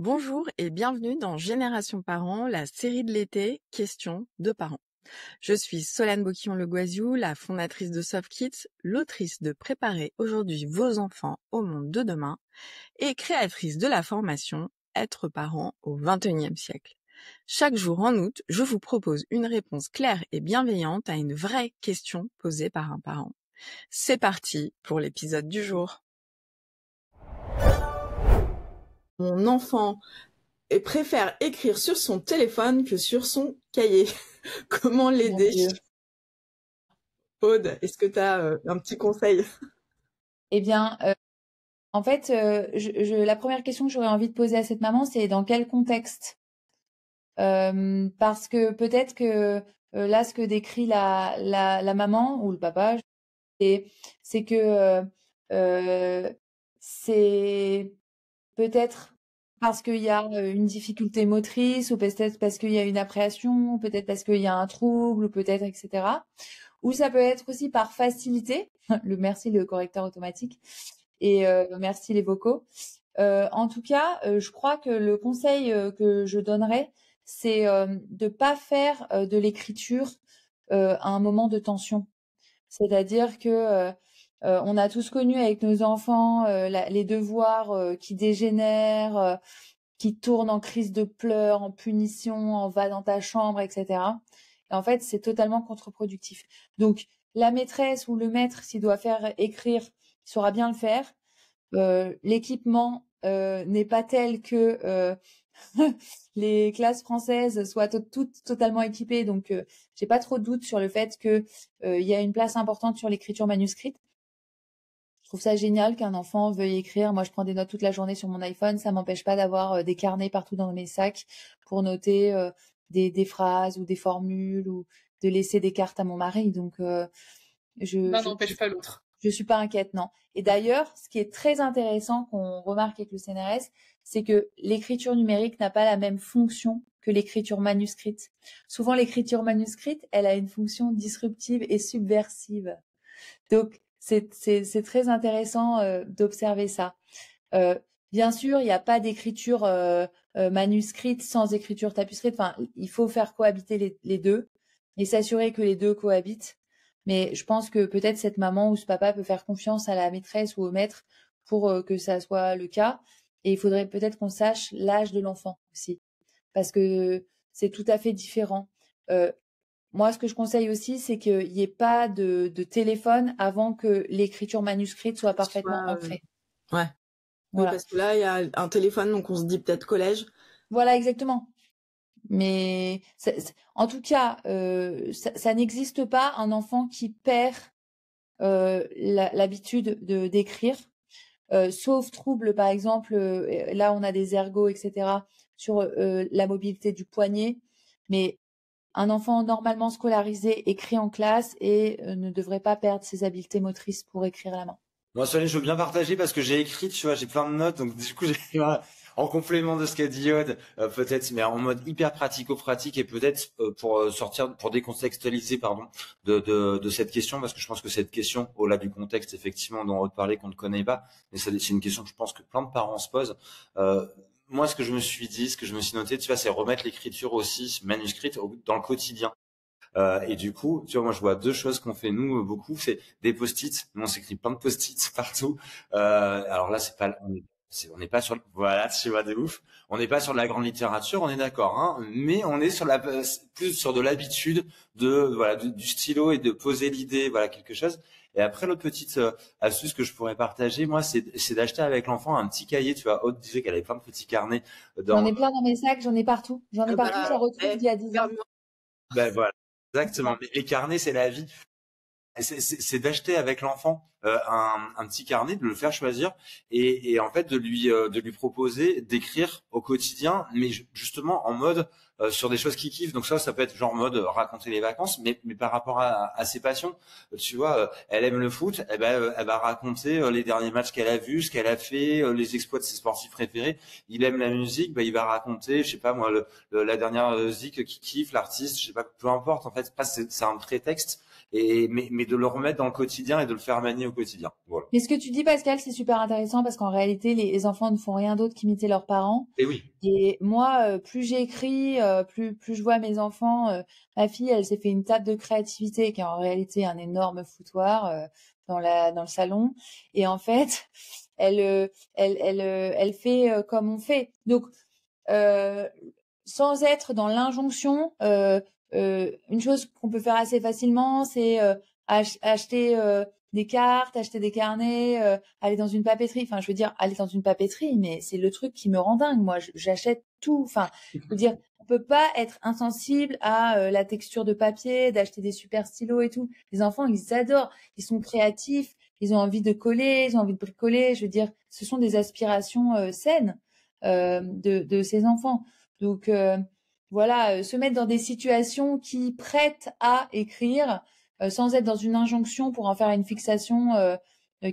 Bonjour et bienvenue dans Génération Parents, la série de l'été Questions de parents. Je suis Solane Boquillon-Le Goisiou, la fondatrice de SoftKids, l'autrice de Préparer aujourd'hui vos enfants au monde de demain et créatrice de la formation Être parent au XXIe siècle. Chaque jour en août, je vous propose une réponse claire et bienveillante à une vraie question posée par un parent. C'est parti pour l'épisode du jour. Mon enfant préfère écrire sur son téléphone que sur son cahier. Comment l'aider? Aude, est-ce que tu as un petit conseil? Eh bien, en fait, la première question que j'aurais envie de poser à cette maman, c'est dans quel contexte? Parce que peut-être que là, ce que décrit la maman ou le papa, c'est que c'est peut-être parce qu'il y a une difficulté motrice, ou peut-être parce qu'il y a une appréhension, peut-être parce qu'il y a un trouble, ou peut-être, etc. Ou ça peut être aussi par facilité. Merci le correcteur automatique et merci les vocaux. En tout cas, je crois que le conseil que je donnerais, c'est de pas faire de l'écriture à un moment de tension. C'est-à-dire que on a tous connu avec nos enfants les devoirs qui dégénèrent, qui tournent en crise de pleurs, en punition, en va dans ta chambre, etc. Et en fait, c'est totalement contre-productif. Donc, la maîtresse ou le maître, s'il doit faire écrire, il saura bien le faire. L'équipement n'est pas tel que les classes françaises soient toutes totalement équipées. Donc, j'ai pas trop de doute sur le fait que il y a une place importante sur l'écriture manuscrite. Je trouve ça génial qu'un enfant veuille écrire. Moi, je prends des notes toute la journée sur mon iPhone. Ça m'empêche pas d'avoir des carnets partout dans mes sacs pour noter des phrases ou des formules ou de laisser des cartes à mon mari. Donc, L'un n'empêche pas l'autre. Je suis pas inquiète, non. Et d'ailleurs, ce qui est très intéressant qu'on remarque avec le CNRS, c'est que l'écriture numérique n'a pas la même fonction que l'écriture manuscrite. Souvent, l'écriture manuscrite, elle a une fonction disruptive et subversive. Donc, c'est très intéressant d'observer ça. Bien sûr, il n'y a pas d'écriture manuscrite sans écriture tapisserie. Enfin, il faut faire cohabiter les deux et s'assurer que les deux cohabitent. Mais je pense que peut-être cette maman ou ce papa peut faire confiance à la maîtresse ou au maître pour que ça soit le cas. Et il faudrait peut-être qu'on sache l'âge de l'enfant aussi, parce que c'est tout à fait différent. Moi, ce que je conseille aussi, c'est qu'il n'y ait pas de téléphone avant que l'écriture manuscrite soit parfaitement ancrée. Ouais. Voilà. Oui, parce que là, il y a un téléphone, donc on se dit peut-être collège. Voilà, exactement. Mais en tout cas, ça n'existe pas un enfant qui perd l'habitude d'écrire, sauf trouble, par exemple. Là, on a des ergots, etc., sur la mobilité du poignet. Mais un enfant normalement scolarisé écrit en classe et ne devrait pas perdre ses habiletés motrices pour écrire à la main. Moi, Solène, je veux bien partager parce que j'ai écrit, tu vois, j'ai plein de notes, donc du coup, j'ai en complément de ce qu'a dit Aude, peut-être, mais en mode hyper pratico-pratique et peut-être pour sortir, pour décontextualiser, pardon, de cette question, parce que je pense que cette question, au-delà du contexte, effectivement, dont Aude parlait, qu'on ne connaît pas, mais c'est une question que je pense que plein de parents se posent. Moi, ce que je me suis dit, ce que je me suis noté, tu vois, c'est remettre l'écriture aussi manuscrite dans le quotidien. Et du coup, tu vois, moi, je vois deux choses qu'on fait nous beaucoup, c'est des post-it. Nous, on s'écrit plein de post-it partout. Alors là, on n'est pas sur, voilà, tu vois, de ouf. On n'est pas sur de la grande littérature, on est d'accord, hein, mais on est sur plus sur de l'habitude voilà, du stylo et de poser l'idée, voilà, quelque chose. Et après, l'autre petite astuce que je pourrais partager, moi, c'est d'acheter avec l'enfant un petit cahier. Tu vois, Aude disait qu'elle avait plein de petits carnets. J'en ai plein dans mes sacs, j'en ai partout. J'en ai partout, j'en retrouve d'il y a 10 ans. Ben voilà, exactement. Mais les carnets, c'est la vie. C'est d'acheter avec l'enfant un petit carnet, de le faire choisir et en fait de lui proposer d'écrire au quotidien, mais justement en mode sur des choses qu'il kiffe. Donc ça peut être genre mode raconter les vacances, mais par rapport à ses passions. Tu vois, elle aime le foot, elle va raconter les derniers matchs qu'elle a vus, ce qu'elle a fait, les exploits de ses sportifs préférés. Il aime la musique, il va raconter, je sais pas moi, la dernière zik qu'il kiffe, l'artiste, je sais pas, peu importe. En fait, c'est un prétexte. Mais mais de le remettre dans le quotidien et de le faire manier au quotidien. Voilà. Mais ce que tu dis, Pascal, c'est super intéressant parce qu'en réalité, les enfants ne font rien d'autre qu'imiter leurs parents. Et oui. Et moi, plus j'écris, plus je vois mes enfants. Ma fille, elle s'est fait une table de créativité qui est en réalité un énorme foutoir dans le salon. Et en fait, elle fait comme on fait. Donc, sans être dans l'injonction, une chose qu'on peut faire assez facilement, c'est acheter des cartes, acheter des carnets, aller dans une papeterie. Enfin, je veux dire, aller dans une papeterie, mais c'est le truc qui me rend dingue. Moi, j'achète tout. Enfin, je veux dire, on peut pas être insensible à la texture de papier, d'acheter des super stylos et tout. Les enfants, ils adorent. Ils sont créatifs. Ils ont envie de coller, ils ont envie de bricoler. Je veux dire, ce sont des aspirations saines de ces enfants. Donc voilà, se mettre dans des situations qui prêtent à écrire sans être dans une injonction pour en faire une fixation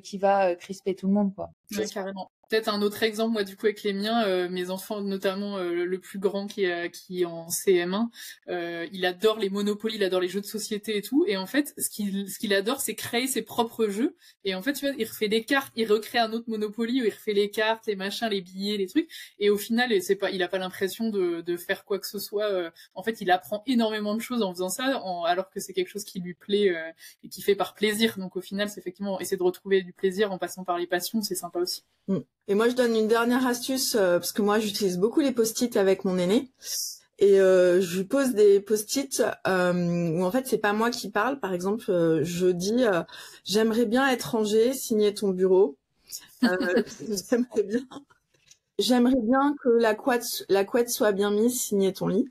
qui va crisper tout le monde, quoi. Ouais, carrément. Peut-être un autre exemple, moi du coup avec les miens, mes enfants, notamment le plus grand qui est en CM1, il adore les Monopoly, il adore les jeux de société et tout. Et en fait, ce qu'il adore, c'est créer ses propres jeux. Et en fait, tu vois, il refait des cartes, il recrée un autre Monopoly où il refait les cartes, les machins, les billets, les trucs. Et au final, il a pas l'impression de faire quoi que ce soit. En fait, il apprend énormément de choses en faisant ça, alors que c'est quelque chose qui lui plaît et qui fait par plaisir. Donc au final, c'est effectivement essayer de retrouver du plaisir en passant par les passions, c'est sympa aussi. Et moi, je donne une dernière astuce, parce que moi, j'utilise beaucoup les post-it avec mon aîné. Et je lui pose des post-it où en fait, c'est pas moi qui parle. Par exemple, je dis « J'aimerais bien être rangé, signer ton bureau. J'aimerais bien que la couette soit bien mise, signer ton lit. »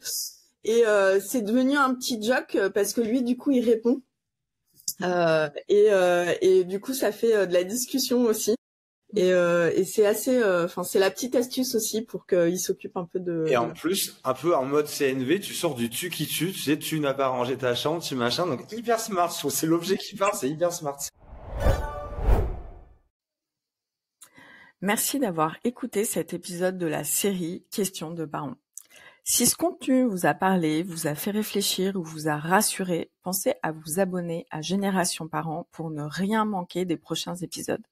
Et c'est devenu un petit joke parce que lui, du coup, il répond. Et du coup, ça fait de la discussion aussi. Et c'est assez, c'est la petite astuce aussi pour qu'il s'occupe un peu de. Et en plus, un peu en mode CNV, tu sors du tu qui tue, tu sais, tu n'as pas rangé ta chambre, tu machin, donc hyper smart. Je trouve c'est l'objet qui parle, c'est hyper smart. Merci d'avoir écouté cet épisode de la série Questions de parents. Si ce contenu vous a parlé, vous a fait réfléchir ou vous a rassuré, pensez à vous abonner à Génération Parents pour ne rien manquer des prochains épisodes.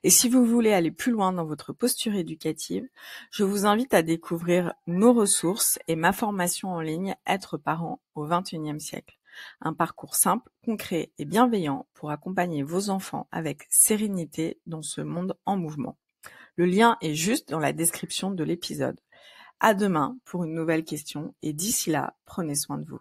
Et si vous voulez aller plus loin dans votre posture éducative, je vous invite à découvrir nos ressources et ma formation en ligne Être parent au XXIe siècle. Un parcours simple, concret et bienveillant pour accompagner vos enfants avec sérénité dans ce monde en mouvement. Le lien est juste dans la description de l'épisode. À demain pour une nouvelle question et d'ici là, prenez soin de vous.